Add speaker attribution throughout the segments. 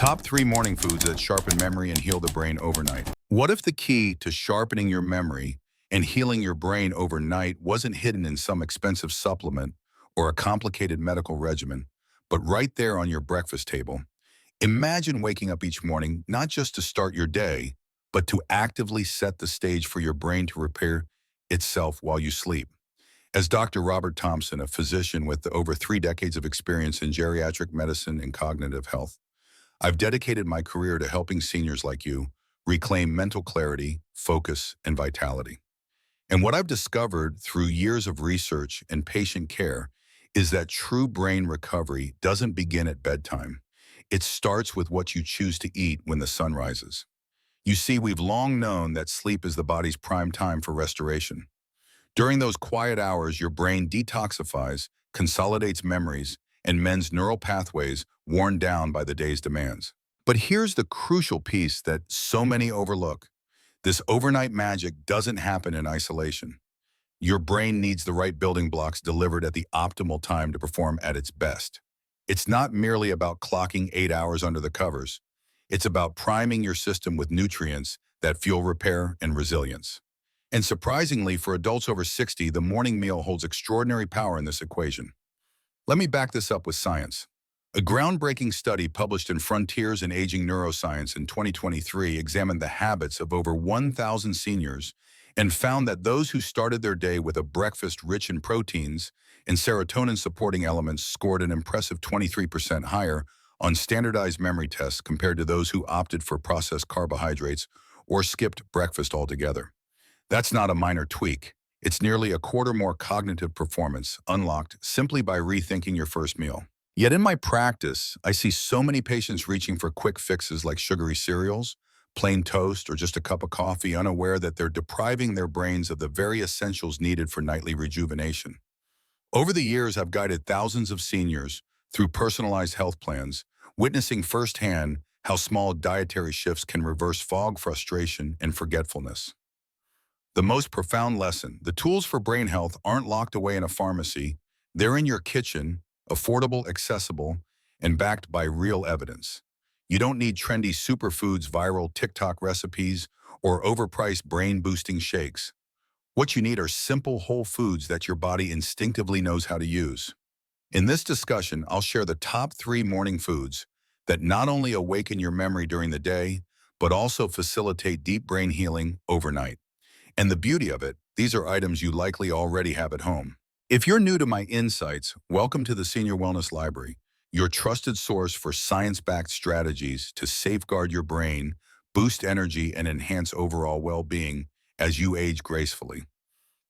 Speaker 1: Top 3 morning foods that sharpen memory and heal the brain overnight. What if the key to sharpening your memory and healing your brain overnight wasn't hidden in some expensive supplement or a complicated medical regimen, but right there on your breakfast table? Imagine waking up each morning not just to start your day, but to actively set the stage for your brain to repair itself while you sleep. As Dr. Robert Thompson, a physician with over 3 decades of experience in geriatric medicine and cognitive health, I've dedicated my career to helping seniors like you reclaim mental clarity, focus, and vitality. And what I've discovered through years of research and patient care is that true brain recovery doesn't begin at bedtime. It starts with what you choose to eat when the sun rises. You see, we've long known that sleep is the body's prime time for restoration. During those quiet hours, your brain detoxifies, consolidates memories, and mends neural pathways worn down by the day's demands. But here's the crucial piece that so many overlook. This overnight magic doesn't happen in isolation. Your brain needs the right building blocks delivered at the optimal time to perform at its best. It's not merely about clocking 8 hours under the covers. It's about priming your system with nutrients that fuel repair and resilience. And surprisingly, for adults over 60, the morning meal holds extraordinary power in this equation. Let me back this up with science. A groundbreaking study published in Frontiers in Aging Neuroscience in 2023 examined the habits of over 1,000 seniors and found that those who started their day with a breakfast rich in proteins and serotonin-supporting elements scored an impressive 23% higher on standardized memory tests compared to those who opted for processed carbohydrates or skipped breakfast altogether. That's not a minor tweak. It's nearly a quarter more cognitive performance unlocked simply by rethinking your first meal. Yet in my practice, I see so many patients reaching for quick fixes like sugary cereals, plain toast, or just a cup of coffee, unaware that they're depriving their brains of the very essentials needed for nightly rejuvenation. Over the years, I've guided thousands of seniors through personalized health plans, witnessing firsthand how small dietary shifts can reverse fog, frustration, and forgetfulness. The most profound lesson: the tools for brain health aren't locked away in a pharmacy. They're in your kitchen, affordable, accessible, and backed by real evidence. You don't need trendy superfoods, viral TikTok recipes, or overpriced brain-boosting shakes. What you need are simple whole foods that your body instinctively knows how to use. In this discussion, I'll share the top 3 morning foods that not only awaken your memory during the day, but also facilitate deep brain healing overnight. And the beauty of it, these are items you likely already have at home. If you're new to my insights, welcome to the Senior Wellness Library, your trusted source for science-backed strategies to safeguard your brain, boost energy, and enhance overall well-being as you age gracefully.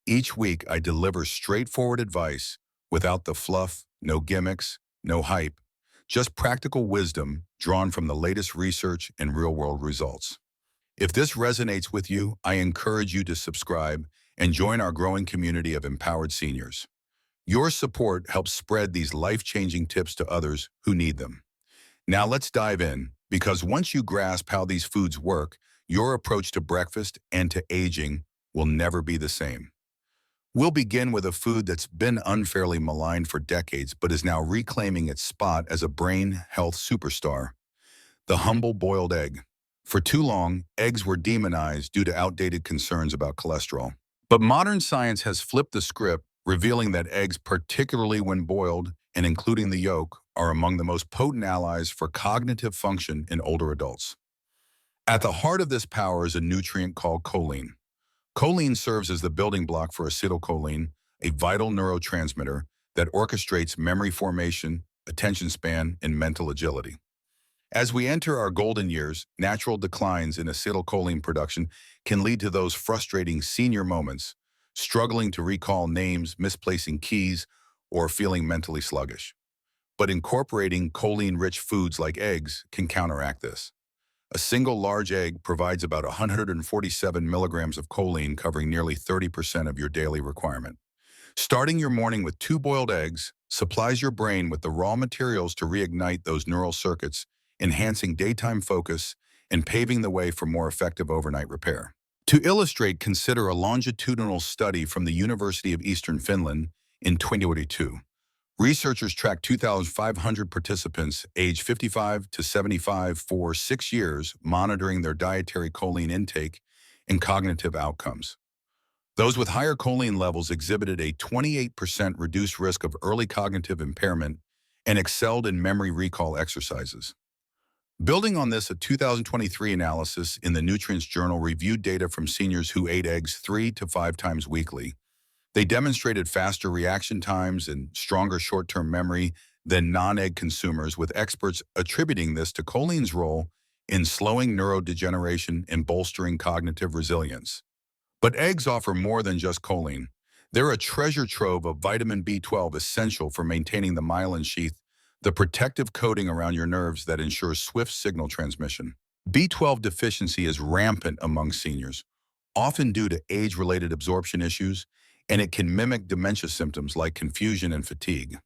Speaker 1: Each week, I deliver straightforward advice without the fluff, no gimmicks, no hype, just practical wisdom drawn from the latest research and real-world results. If this resonates with you, I encourage you to subscribe and join our growing community of empowered seniors. Your support helps spread these life-changing tips to others who need them. Now let's dive in, because once you grasp how these foods work, your approach to breakfast and to aging will never be the same. We'll begin with a food that's been unfairly maligned for decades but is now reclaiming its spot as a brain health superstar: the humble boiled egg. For too long, eggs were demonized due to outdated concerns about cholesterol. But modern science has flipped the script, revealing that eggs, particularly when boiled and including the yolk, are among the most potent allies for cognitive function in older adults. At the heart of this power is a nutrient called choline. Choline serves as the building block for acetylcholine, a vital neurotransmitter that orchestrates memory formation, attention span, and mental agility. As we enter our golden years, natural declines in acetylcholine production can lead to those frustrating senior moments, struggling to recall names, misplacing keys, or feeling mentally sluggish. But incorporating choline-rich foods like eggs can counteract this. A single large egg provides about 147 milligrams of choline, covering nearly 30% of your daily requirement. Starting your morning with 2 boiled eggs supplies your brain with the raw materials to reignite those neural circuits, enhancing daytime focus and paving the way for more effective overnight repair. To illustrate, consider a longitudinal study from the University of Eastern Finland in 2022. Researchers tracked 2,500 participants aged 55 to 75 for 6 years, monitoring their dietary choline intake and cognitive outcomes. Those with higher choline levels exhibited a 28% reduced risk of early cognitive impairment and excelled in memory recall exercises. Building on this, a 2023 analysis in the Nutrients Journal reviewed data from seniors who ate eggs 3 to 5 times weekly. They demonstrated faster reaction times and stronger short-term memory than non-egg consumers, with experts attributing this to choline's role in slowing neurodegeneration and bolstering cognitive resilience. But eggs offer more than just choline. They're a treasure trove of vitamin B12 essential for maintaining the myelin sheath, the protective coating around your nerves that ensures swift signal transmission. B12 deficiency is rampant among seniors, often due to age-related absorption issues, and it can mimic dementia symptoms like confusion and fatigue.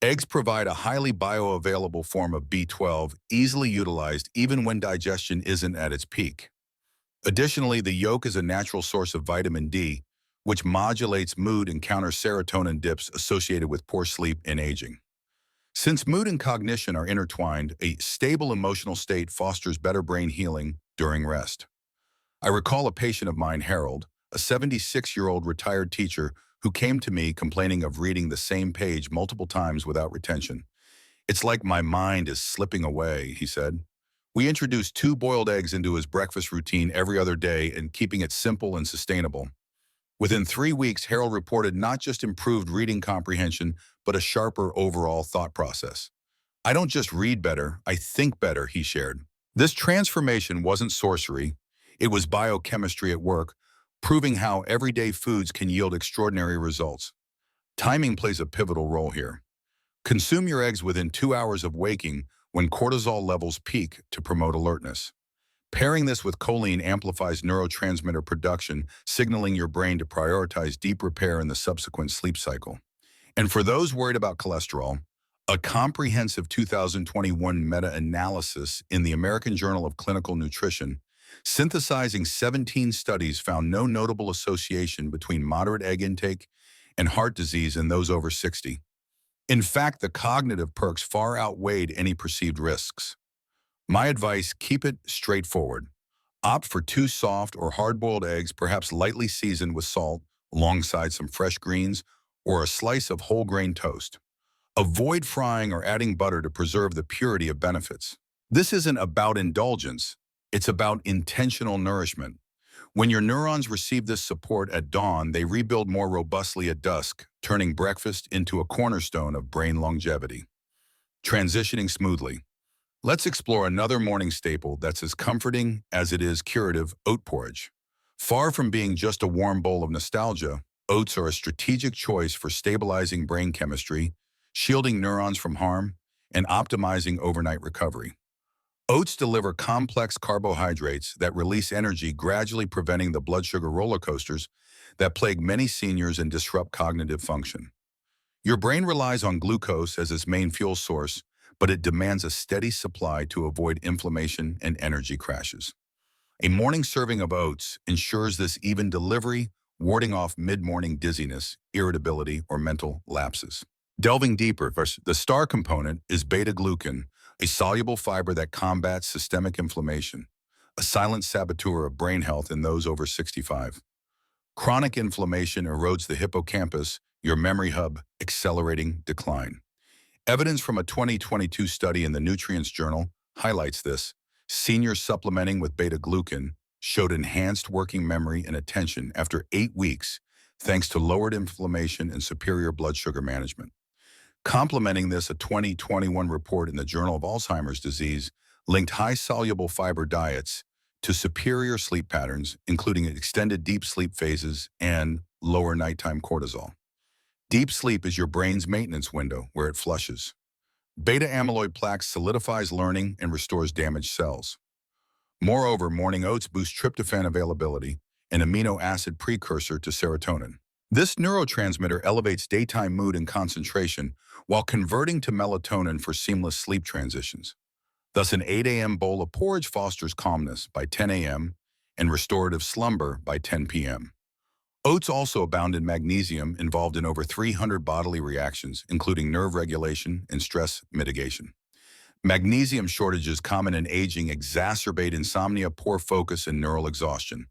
Speaker 1: Eggs provide a highly bioavailable form of B12, easily utilized even when digestion isn't at its peak. Additionally, the yolk is a natural source of vitamin D, which modulates mood and counters serotonin dips associated with poor sleep and aging. Since mood and cognition are intertwined, a stable emotional state fosters better brain healing during rest. I recall a patient of mine, Harold, a 76-year-old retired teacher who came to me complaining of reading the same page multiple times without retention. "It's like my mind is slipping away," he said. We introduced 2 boiled eggs into his breakfast routine every other day and keeping it simple and sustainable. Within 3 weeks, Harold reported not just improved reading comprehension, but a sharper overall thought process. "I don't just read better, I think better," he shared. This transformation wasn't sorcery. It was biochemistry at work, proving how everyday foods can yield extraordinary results. Timing plays a pivotal role here. Consume your eggs within 2 hours of waking when cortisol levels peak to promote alertness. Pairing this with choline amplifies neurotransmitter production, signaling your brain to prioritize deep repair in the subsequent sleep cycle. And for those worried about cholesterol, a comprehensive 2021 meta-analysis in the American Journal of Clinical Nutrition, synthesizing 17 studies, found no notable association between moderate egg intake and heart disease in those over 60. In fact, the cognitive perks far outweighed any perceived risks. My advice: keep it straightforward. Opt for 2 soft or hard-boiled eggs, perhaps lightly seasoned with salt, alongside some fresh greens or a slice of whole grain toast. Avoid frying or adding butter to preserve the purity of benefits. This isn't about indulgence, it's about intentional nourishment. When your neurons receive this support at dawn, they rebuild more robustly at dusk, turning breakfast into a cornerstone of brain longevity. Transitioning smoothly. Let's explore another morning staple that's as comforting as it is curative: oat porridge. Far from being just a warm bowl of nostalgia, oats are a strategic choice for stabilizing brain chemistry, shielding neurons from harm, and optimizing overnight recovery. Oats deliver complex carbohydrates that release energy, gradually preventing the blood sugar roller coasters that plague many seniors and disrupt cognitive function. Your brain relies on glucose as its main fuel source, but it demands a steady supply to avoid inflammation and energy crashes. A morning serving of oats ensures this even delivery, warding off mid-morning dizziness, irritability, or mental lapses. Delving deeper, the star component is beta-glucan, a soluble fiber that combats systemic inflammation, a silent saboteur of brain health in those over 65. Chronic inflammation erodes the hippocampus, your memory hub, accelerating decline. Evidence from a 2022 study in the Nutrients Journal highlights this. Seniors supplementing with beta-glucan showed enhanced working memory and attention after 8 weeks, thanks to lowered inflammation and superior blood sugar management. Complementing this, a 2021 report in the Journal of Alzheimer's Disease linked high-soluble fiber diets to superior sleep patterns, including extended deep sleep phases and lower nighttime cortisol. Deep sleep is your brain's maintenance window where it flushes. Beta-amyloid plaques solidifies learning and restores damaged cells. Moreover, morning oats boost tryptophan availability, an amino acid precursor to serotonin. This neurotransmitter elevates daytime mood and concentration while converting to melatonin for seamless sleep transitions. Thus, an 8 a.m. bowl of porridge fosters calmness by 10 a.m. and restorative slumber by 10 p.m. Oats also abound in magnesium, involved in over 300 bodily reactions, including nerve regulation and stress mitigation. Magnesium shortages common in aging exacerbate insomnia, poor focus, and neural exhaustion.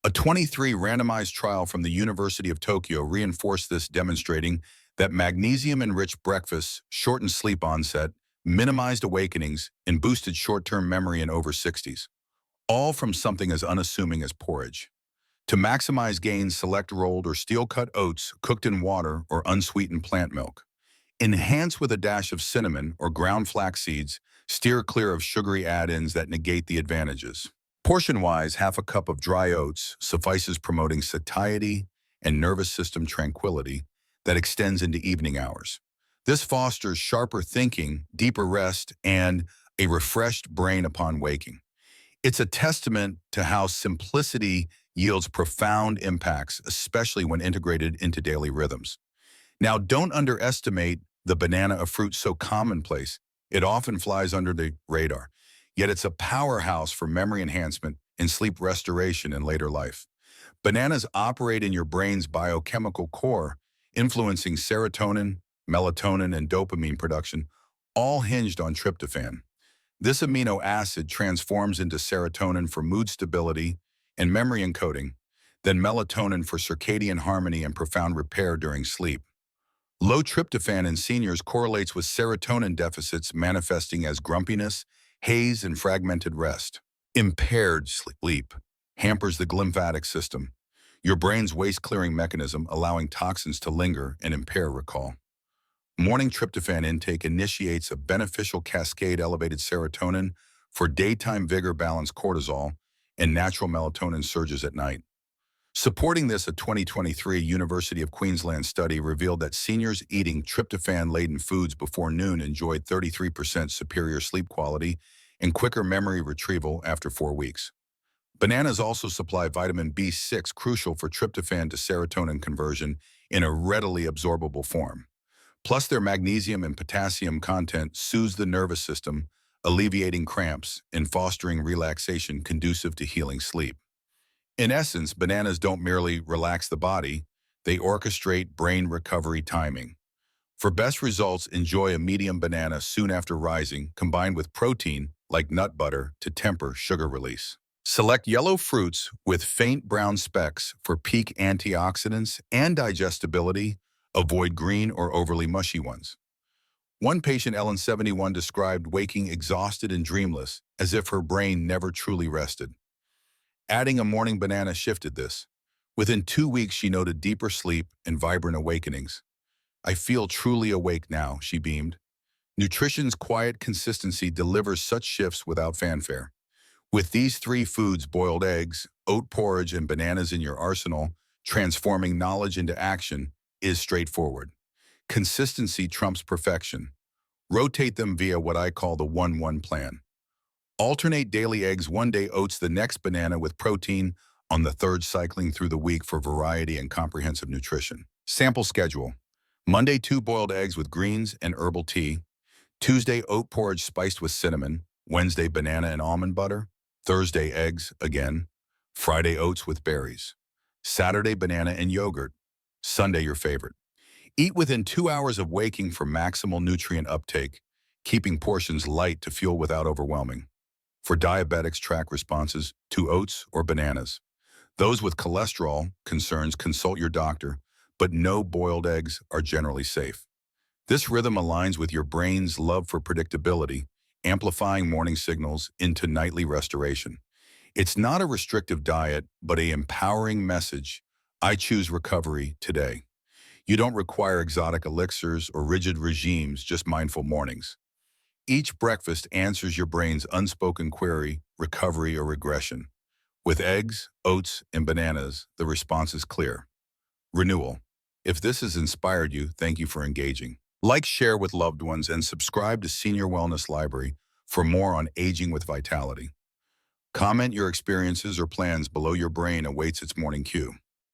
Speaker 1: A 23 randomized trial from the University of Tokyo reinforced this, demonstrating that magnesium-enriched breakfasts shortened sleep onset, minimized awakenings, and boosted short-term memory in over 60s, all from something as unassuming as porridge. To maximize gains, select rolled or steel-cut oats cooked in water or unsweetened plant milk. Enhance with a dash of cinnamon or ground flax seeds. Steer clear of sugary add-ins that negate the advantages. Portion-wise, half a cup of dry oats suffices, promoting satiety and nervous system tranquility that extends into evening hours. This fosters sharper thinking, deeper rest, and a refreshed brain upon waking. It's a testament to how simplicity yields profound impacts, especially when integrated into daily rhythms. Now, don't underestimate the banana, a fruit so commonplace. It often flies under the radar, yet it's a powerhouse for memory enhancement and sleep restoration in later life. Bananas operate in your brain's biochemical core, influencing serotonin, melatonin, and dopamine production, all hinged on tryptophan. This amino acid transforms into serotonin for mood stability and memory encoding, then melatonin for circadian harmony and profound repair during sleep. Low tryptophan in seniors correlates with serotonin deficits, manifesting as grumpiness, haze, and fragmented rest. Impaired sleep hampers the glymphatic system, your brain's waste-clearing mechanism, allowing toxins to linger and impair recall. Morning tryptophan intake initiates a beneficial cascade, elevated serotonin for daytime vigor, balanced cortisol, and natural melatonin surges at night. Supporting this, a 2023 University of Queensland study revealed that seniors eating tryptophan-laden foods before noon enjoyed 33% superior sleep quality and quicker memory retrieval after 4 weeks. Bananas also supply vitamin B6, crucial for tryptophan to serotonin conversion in a readily absorbable form. Plus, their magnesium and potassium content soothes the nervous system, alleviating cramps and fostering relaxation conducive to healing sleep. In essence, bananas don't merely relax the body, they orchestrate brain recovery timing. For best results, enjoy a medium banana soon after rising, combined with protein like nut butter to temper sugar release. Select yellow fruits with faint brown specks for peak antioxidants and digestibility. Avoid green or overly mushy ones. One patient, Ellen 71, described waking exhausted and dreamless, as if her brain never truly rested. Adding a morning banana shifted this. Within 2 weeks, she noted deeper sleep and vibrant awakenings. "I feel truly awake now," she beamed. Nutrition's quiet consistency delivers such shifts without fanfare. With these 3 foods, boiled eggs, oat porridge, and bananas in your arsenal, transforming knowledge into action is straightforward. Consistency trumps perfection. Rotate them via what I call the 1-1 plan. Alternate daily eggs, one day oats, the next banana with protein, on the third cycling through the week for variety and comprehensive nutrition. Sample schedule: Monday, 2 boiled eggs with greens and herbal tea. Tuesday, oat porridge spiced with cinnamon. Wednesday, banana and almond butter. Thursday, eggs again. Friday, oats with berries. Saturday, banana and yogurt. Sunday, your favorite. Eat within 2 hours of waking for maximal nutrient uptake, keeping portions light to fuel without overwhelming. For diabetics, track responses to oats or bananas. Those with cholesterol concerns, consult your doctor, but no boiled eggs are generally safe. This rhythm aligns with your brain's love for predictability, amplifying morning signals into nightly restoration. It's not a restrictive diet, but an empowering message. I choose recovery today. You don't require exotic elixirs or rigid regimes, just mindful mornings. Each breakfast answers your brain's unspoken query, recovery or regression. With eggs, oats, and bananas, the response is clear: renewal. If this has inspired you, thank you for engaging. Like, share with loved ones, and subscribe to Senior Wellness Library for more on aging with vitality. Comment your experiences or plans below. Your brain awaits its morning cue.